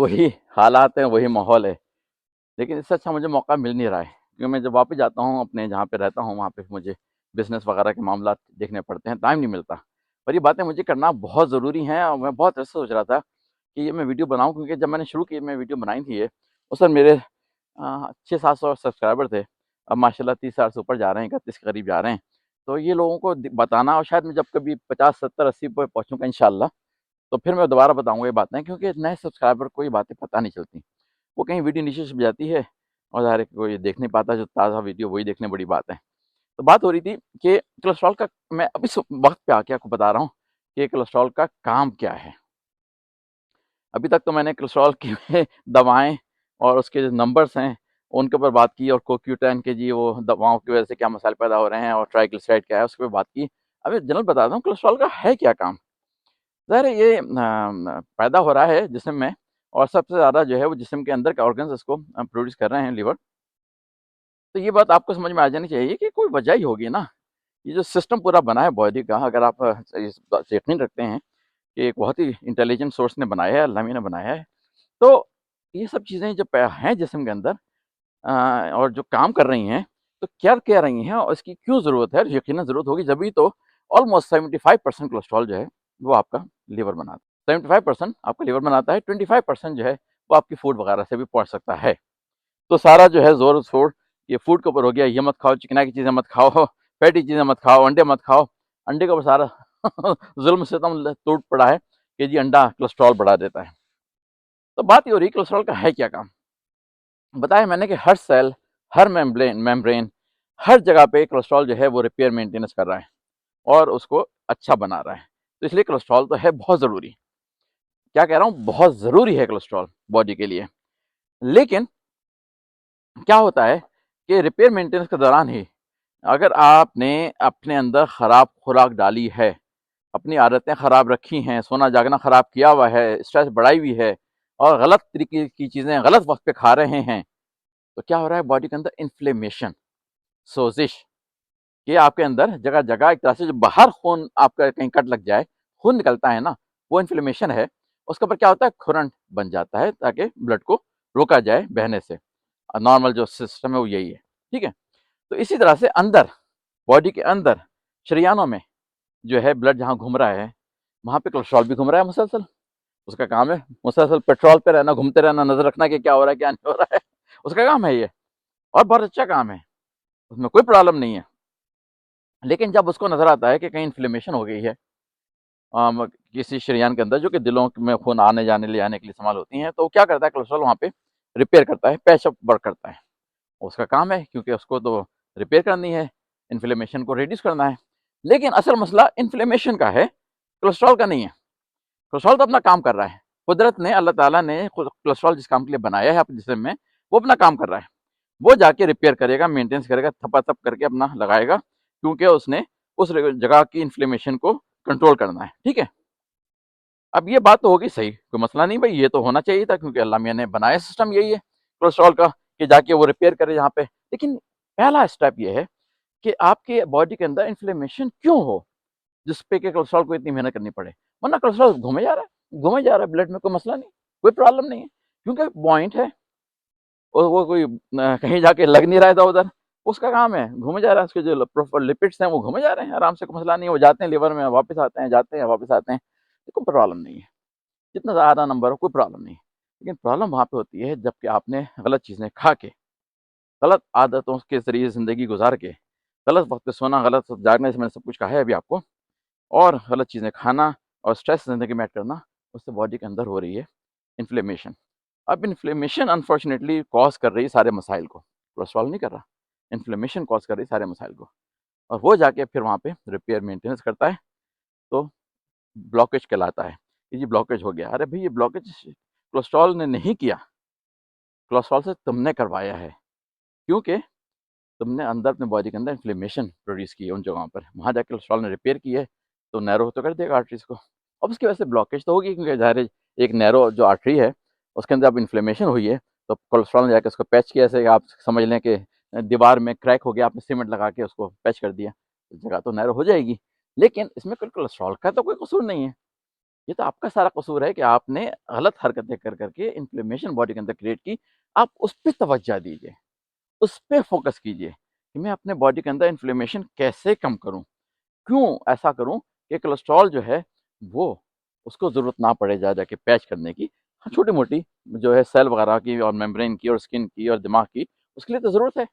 वही हालात हैं, वही माहौल है। लेकिन इससे अच्छा मुझे मौका मिल नहीं रहा है, क्योंकि मैं जब वापस जाता हूँ अपने जहाँ पे रहता हूँ, वहाँ पे मुझे बिज़नेस वगैरह के मामला देखने पड़ते हैं, टाइम नहीं मिलता। पर ये बातें मुझे करना बहुत ज़रूरी हैं और मैं बहुत ऐसा सोच रहा था कि ये मैं वीडियो बनाऊँ, क्योंकि जब मैंने शुरू की, मैं वीडियो बनाई थी ये, उस वक़्त मेरे 600-700 सब्सक्राइबर थे। अब माशाल्लाह 30,000 से ऊपर जा रहे हैं, 31 के करीब जा रहे हैं। तो ये लोगों को बताना, और शायद मैं जब कभी 50, 70, 80 पे पहुँचूँगा इंशाअल्लाह, तो फिर मैं दोबारा बताऊँगा ये बातें, क्योंकि नए सब्सक्राइबर को ये बातें पता नहीं चलती। वो कहीं वीडियो नीचे छुप जाती है और ज़ाहिर है कि कोई देख नहीं पाता, जो ताज़ा वीडियो वही देखने बड़ी बात है। तो बात हो रही थी कि कोलेस्ट्रॉल का, मैं अभी वक्त पे आके आपको बता रहा हूँ कि कोलेस्ट्रॉल का काम क्या है। अभी तक तो मैंने कोलेस्ट्रॉल की दवाएं और उसके जो नंबर्स हैं उनके ऊपर बात की, और कोक्यूटेन के जी वो दवाओं की वजह से क्या मसाइल पैदा हो रहे हैं, और ट्राइग्लिसराइड क्या है उसके ऊपर बात की। अभी जनरल बताता हूँ कोलेस्ट्रॉल का है क्या काम। ज़ाहिर है ये पैदा हो रहा है जिस्म में, और सबसे ज़्यादा जो है वो जिस्म के अंदर के ऑर्गन्स इसको प्रोड्यूस कर रहे हैं, लिवर। तो ये बात आपको समझ में आ जानी चाहिए कि कोई वजह ही होगी ना। ये जो सिस्टम पूरा बना है बॉडी का, अगर आप इस बात से यकीन रखते हैं कि एक बहुत ही इंटेलिजेंट सोर्स ने बनाया है, अल्लाह ने बनाया है, तो ये सब चीज़ें जब हैं जिस्म के अंदर और जो काम कर रही हैं, तो क्या क्या रही हैं और इसकी क्यों ज़रूरत है? यकीनन ज़रूरत होगी, जभी तो ऑलमोस्ट 75% कोलेस्ट्रॉल जो है वो आपका लिवर बनाता है। 75% आपका लिवर बनाता है, 25% जो है वो आपकी फूड वगैरह से भी पहुँच सकता है। तो सारा जो है ज़ोर-शोर ये फूड के ऊपर हो गया, ये मत खाओ, चिकना की चीज़ें मत खाओ, फैटी चीज़ें मत खाओ, अंडे मत खाओ। अंडे के ऊपर सारा ज़ुल्म-सितम टूट पड़ा है कि जी अंडा कोलेस्ट्रॉल बढ़ा देता है। तो बात ये हो रही है कोलेस्ट्रॉल का है क्या काम? बताया मैंने कि हर सेल, हर मेम्ब्रेन, हर जगह पे कोलेस्ट्रॉल जो है वो रिपेयर मेंटेनेंस कर रहा है और उसको अच्छा बना रहा है। तो इसलिए कोलेस्ट्रॉल तो है बहुत ज़रूरी। क्या कह रहा हूँ, बहुत ज़रूरी है कोलेस्ट्रॉल बॉडी के लिए। लेकिन क्या होता है कि रिपेयर मेंटेनेंस के दौरान ही अगर आपने अपने अंदर खराब खुराक डाली है, अपनी आदतें खराब रखी हैं, सोना जागना खराब किया हुआ है, स्ट्रेस बढ़ाई हुई है और गलत तरीके की चीज़ें गलत वक्त पे खा रहे हैं, तो क्या हो रहा है बॉडी के अंदर इन्फ्लेमेशन, सोजिश। ये आपके अंदर जगह जगह एक तरह से जो बाहर खून आपका कहीं कट लग जाए, खून निकलता है ना, वो इन्फ्लेमेशन है। उसके ऊपर क्या होता है, खुरन बन जाता है ताकि ब्लड को रोका जाए बहने से। नॉर्मल जो सिस्टम है वो यही है, ठीक है। तो इसी तरह से अंदर, बॉडी के अंदर, शरीयानों में जो है ब्लड जहाँ घूम रहा है, वहाँ पे कोलेस्ट्रॉल भी घूम रहा है मुसलसल। उसका काम है मुसलसल पेट्रोल पे रहना, घूमते रहना, नजर रखना कि क्या हो रहा है क्या नहीं हो रहा है। उसका काम है ये, और बहुत अच्छा काम है, उसमें कोई प्रॉब्लम नहीं है। लेकिन जब उसको नजर आता है कि कहीं इन्फ्लेमेशन हो गई है किसी शरीयान के अंदर, जो कि दिलों में खून आने जाने ले जाने के लिए इस्तेमाल होती हैं, तो क्या करता है कोलेस्ट्रॉल वहाँ पे रिपेयर करता है, पैचअप वर्क करता है। उसका काम है, क्योंकि उसको तो रिपेयर करनी है, इन्फ्लेमेशन को रिड्यूस करना है। लेकिन असल मसला इन्फ्लेमेशन का है, कोलेस्ट्रॉल का नहीं है। कोलेस्ट्रॉल तो अपना काम कर रहा है। कुदरत ने, अल्लाह ताला ने कोलेस्ट्रॉल जिस काम के लिए बनाया है अपने जिस्म में, वो अपना काम कर रहा है। वो जाके रिपेयर करेगा, मेंटेनेंस करेगा, थपा-थप करके अपना लगाएगा, क्योंकि उसने उस जगह की इन्फ्लेमेशन को कंट्रोल करना है, ठीक है। अब ये बात तो होगी सही, कोई मसला नहीं भाई, ये तो होना चाहिए था, क्योंकि अल्लाह मियाँ ने बनाया सिस्टम यही है कोलेस्ट्रॉल का, कि जाके वो रिपेयर करे यहाँ पे। लेकिन पहला स्टेप ये है कि आपके बॉडी के अंदर इन्फ्लेमेशन क्यों हो, जिस पे कि कोलेस्ट्रॉल को इतनी मेहनत करनी पड़े। वरना कोलेस्ट्रॉल घूमे जा रहा है ब्लड में, कोई मसला नहीं, कोई प्रॉब्लम नहीं है, क्योंकि पॉइंट है, और वो कोई कहीं जाके लग नहीं रहा है इधर-उधर, उसका काम है, घूमे जा रहा है, उसके जो प्रॉपर लिपिड्स हैं वो घूमे जा रहे हैं आराम से, कोई मसला नहीं है, वो जाते हैं लिवर में, वापस आते हैं, जाते हैं, वापस आते हैं, कोई प्रॉब्लम नहीं है। जितना ज़्यादा नंबर हो कोई प्रॉब्लम नहीं है। लेकिन प्रॉब्लम वहाँ पे होती है जबकि आपने गलत चीज़ें खा के, गलत आदतों के ज़रिए ज़िंदगी गुज़ार के, गलत वक़्त पे सोना, गलत जागने से मैंने सब कुछ कहा है अभी आपको, और गलत चीज़ें खाना और स्ट्रेस ज़िंदगी में ऐड करना, उससे बॉडी के अंदर हो रही है इन्फ्लेमेशन। अब इन्फ्लेमेशन अनफॉर्चुनेटली कॉज़ कर रही है सारे मसाइल को, कोलेस्ट्रॉल नहीं कर रहा। इन्फ्लेमेशन कॉज़ कर रही है सारे मसाइल को, और वो जाके फिर वहाँ पे रिपेयर मेंटेनेंस करता है, तो ब्लॉकेज कहलाता है कि जी ब्लॉकेज हो गया। अरे भई, ये ब्लॉकेज कोलेस्ट्रॉल ने नहीं किया, कोलेस्ट्रॉल से तुमने करवाया है, क्योंकि तुमने अंदर अपने बॉडी के अंदर इन्फ्लेमेशन प्रोड्यूस की है उन जगहों पर, वहाँ जाके कोलेस्ट्रॉल ने रिपेयर की है, तो नैरो तो कर देगा आर्टरीज़ को। अब उसकी वजह से ब्लॉकेज तो होगी, क्योंकि ज़ाहिर है एक नैरो जो आर्टरी है, उसके अंदर अब इन्फ्लेमेशन हुई है, तो कोलेस्ट्रॉल ने जाके उसको पैच किया, जैसे आप समझ लें कि दीवार में क्रैक हो गया, आपने सीमेंट लगा के उसको पैच कर दिया, तो जगह तो नैरो हो जाएगी। लेकिन इसमें कोई कोलेस्ट्रॉल का तो कोई कसूर नहीं है ये तो आपका सारा कसूर है कि आपने गलत हरकतें कर करके इन्फ्लेमेशन बॉडी के अंदर क्रिएट की। आप उस पे तवज्जो दीजिए, उस पे फोकस कीजिए कि मैं अपने बॉडी के अंदर इन्फ्लेमेशन कैसे कम करूँ? क्यों ऐसा करूँ कि कोलेस्ट्रॉल जो है वो उसको ज़रूरत ना पड़े जा जाके पैच करने की। हाँ, छोटी-मोटी जो है सेल वगैरह की और मेम्ब्रेन की और स्किन की और दिमाग की, उसके लिए तो ज़रूरत है।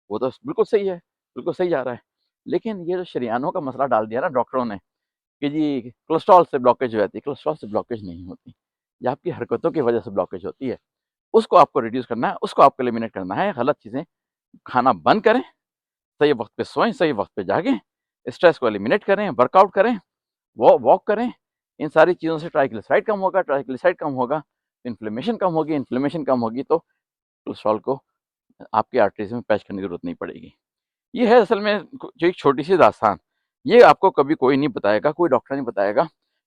वो तो बिल्कुल सही है, बिल्कुल सही जा रहा है। लेकिन ये जो शरीयानों का मसला डाल दिया ना डॉक्टरों ने कि जी कोलेस्ट्रॉल से ब्लॉकेज हो जाती है, कोलेस्ट्रॉल से ब्लॉकेज नहीं होती। ये आपकी हरकतों की वजह से ब्लॉकेज होती है। उसको आपको रिड्यूस करना है, उसको आपको एलिमिनेट करना है। गलत चीज़ें खाना बंद करें, सही वक़्त पे सोएँ, सही वक़्त पे जागें, स्ट्रेस को एलिमिनेट करें, वर्कआउट करें, वॉक करें। इन सारी चीज़ों से ट्राइग्लिसराइड कम होगा, ट्राइग्लिसराइड कम होगा, इन्फ्लेमेशन कम होगी, इन्फ्लेमेशन कम होगी तो कोलेस्ट्रॉल को आपकी आर्टरीज़ में पैच करने की ज़रूरत नहीं पड़ेगी। ये है असल में जो एक छोटी-सी दास्तान। ये आपको कभी कोई नहीं बताएगा, कोई डॉक्टर नहीं बताएगा,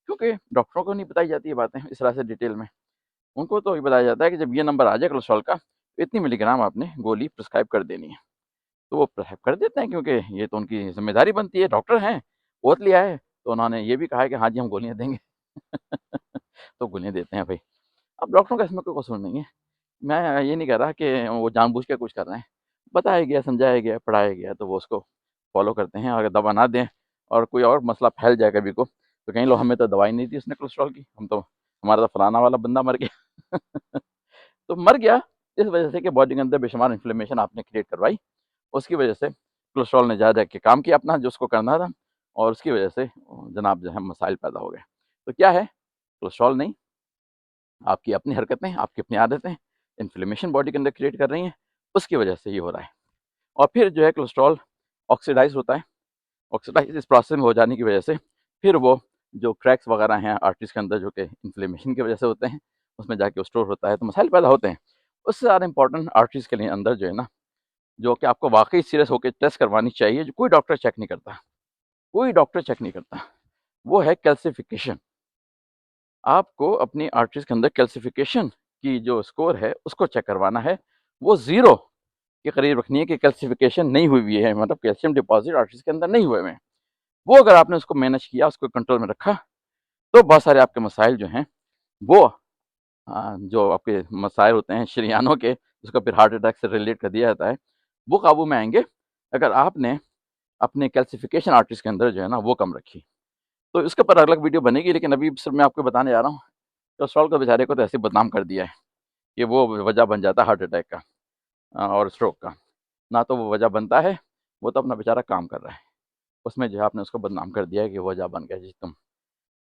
क्योंकि डॉक्टरों को नहीं बताई जाती ये बातें इस तरह से डिटेल में। उनको तो ये बताया जाता है कि जब ये नंबर आ जाए कोलेस्ट्रॉल का, तो इतनी मिलीग्राम आपने गोली प्रिस्क्राइब कर देनी है। तो वो प्रेफ़र कर देते हैं क्योंकि ये तो उनकी ज़िम्मेदारी बनती है, डॉक्टर हैं, ओथ लिया है, तो उन्होंने ये भी कहा है कि हाँ जी, हम गोलियाँ देंगे। तो गोलियाँ देते हैं भई। अब डॉक्टरों का इसमें कोई कसूर नहीं है। मैं ये नहीं कह रहा कि वो जानबूझ के कुछ कर रहे हैं। बताया गया, समझाया गया, पढ़ाया गया तो वो उसको फ़ॉलो करते हैं। अगर दवा ना दें और कोई और मसला फैल जाए कभी को, तो कहीं लो हमें तो दवाई नहीं दी उसने कोलेस्ट्रॉल की, हम तो हमारा तो फलाना वाला बंदा मर गया। तो मर गया इस वज़ह से कि बॉडी के अंदर बेशुमार इन्फ्लेमेशन आपने क्रिएट करवाई। उसकी वजह से कोलेस्ट्रॉल ने जा के काम किया अपना जो उसको करना था और उसकी वजह से जनाब जो है मसाइल पैदा हो गए। तो क्या है कोलेस्ट्रॉल नहीं, आपकी अपनी हरकतें, आपकी अपनी आदतें इन्फ्लेमेशन बॉडी के अंदर क्रिएट कर रही हैं, उसकी वजह से ये हो रहा है। और फिर जो है कोलेस्ट्रॉल ऑक्सीडाइज़ होता है, ऑक्सीडाइज़ इस प्रोसेस में हो जाने की वजह से फिर वो जो क्रैक्स वगैरह हैं आर्टरीज़ के अंदर जो कि इन्फ्लेमेशन की वजह से होते हैं, उसमें जाके वो स्टोर होता है तो मसाइल पैदा होते हैं। उससे ज़्यादा इम्पोर्टेंट आर्टरीज़ के लिए अंदर जो है ना, जो कि आपको वाक़ई सीरियस होके टेस्ट करवानी चाहिए, जो कोई डॉक्टर चेक नहीं करता, कोई डॉक्टर चेक नहीं करता, वो है कैल्सिफ़िकेशन। आपको अपनी आर्टरीज़ के अंदर कैल्सिफ़िकेशन की जो स्कोर है, उसको चेक करवाना है। वो 0 के करीब रखनी है कि कैल्सिफ़िकेशन नहीं हुई हुई है, मतलब कैल्शियम डिपॉज़िट आर्टरीज़ के अंदर नहीं हुए हुए हैं। वो अगर आपने उसको मैनेज किया, उसको कंट्रोल में रखा, तो बहुत सारे आपके मसाइल जो हैं, वो जो आपके मसाइल होते हैं शरीयानों के, जिसको फिर हार्ट अटैक से रिलेट कर दिया जाता है, वो काबू में आएँगे, अगर आपने अपने कैल्सिफ़िकेशन आर्टरीज़ के अंदर जो है ना, वो कम रखी। तो इसके ऊपर अलग वीडियो बनेगी, लेकिन अभी सिर्फ़ मैं आपको बताने जा रहा हूँ, कोलेस्ट्रॉल को बेचारे को तो ऐसे ही बदनाम कर दिया है कि वो वजह बन जाता है हार्ट अटैक का और स्ट्रोक का। ना तो वो वजह बनता है, वो तो अपना बेचारा काम कर रहा है। उसमें जो है आपने उसको बदनाम कर दिया है कि वजह बन गया जी तुम।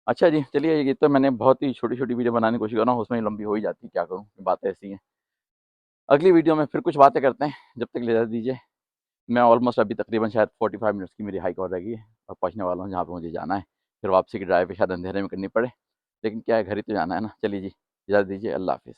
अच्छा जी, चलिए ये तो मैंने बहुत ही छोटी-छोटी वीडियो बनाने की कोशिश कर रहा हूँ, उसमें ही लंबी हो ही जाती है, क्या करूँ, बातें ऐसी हैं। अगली वीडियो में फिर कुछ बातें करते हैं, जब तक के लिए इजाज़त दीजिए। मैं ऑलमोस्ट अभी तकरीबन शायद 45 मिनट्स की मेरी हाइक और रह गई है और पहुँचने वाला हूँ जहाँ पे मुझे जाना है। फिर वापसी की ड्राइव शायद अंधेरे में करनी पड़े, लेकिन क्या है घर ही तो जाना है ना। चलिए जी, इजाज़त दीजिए, अल्लाह हाफ़िज़।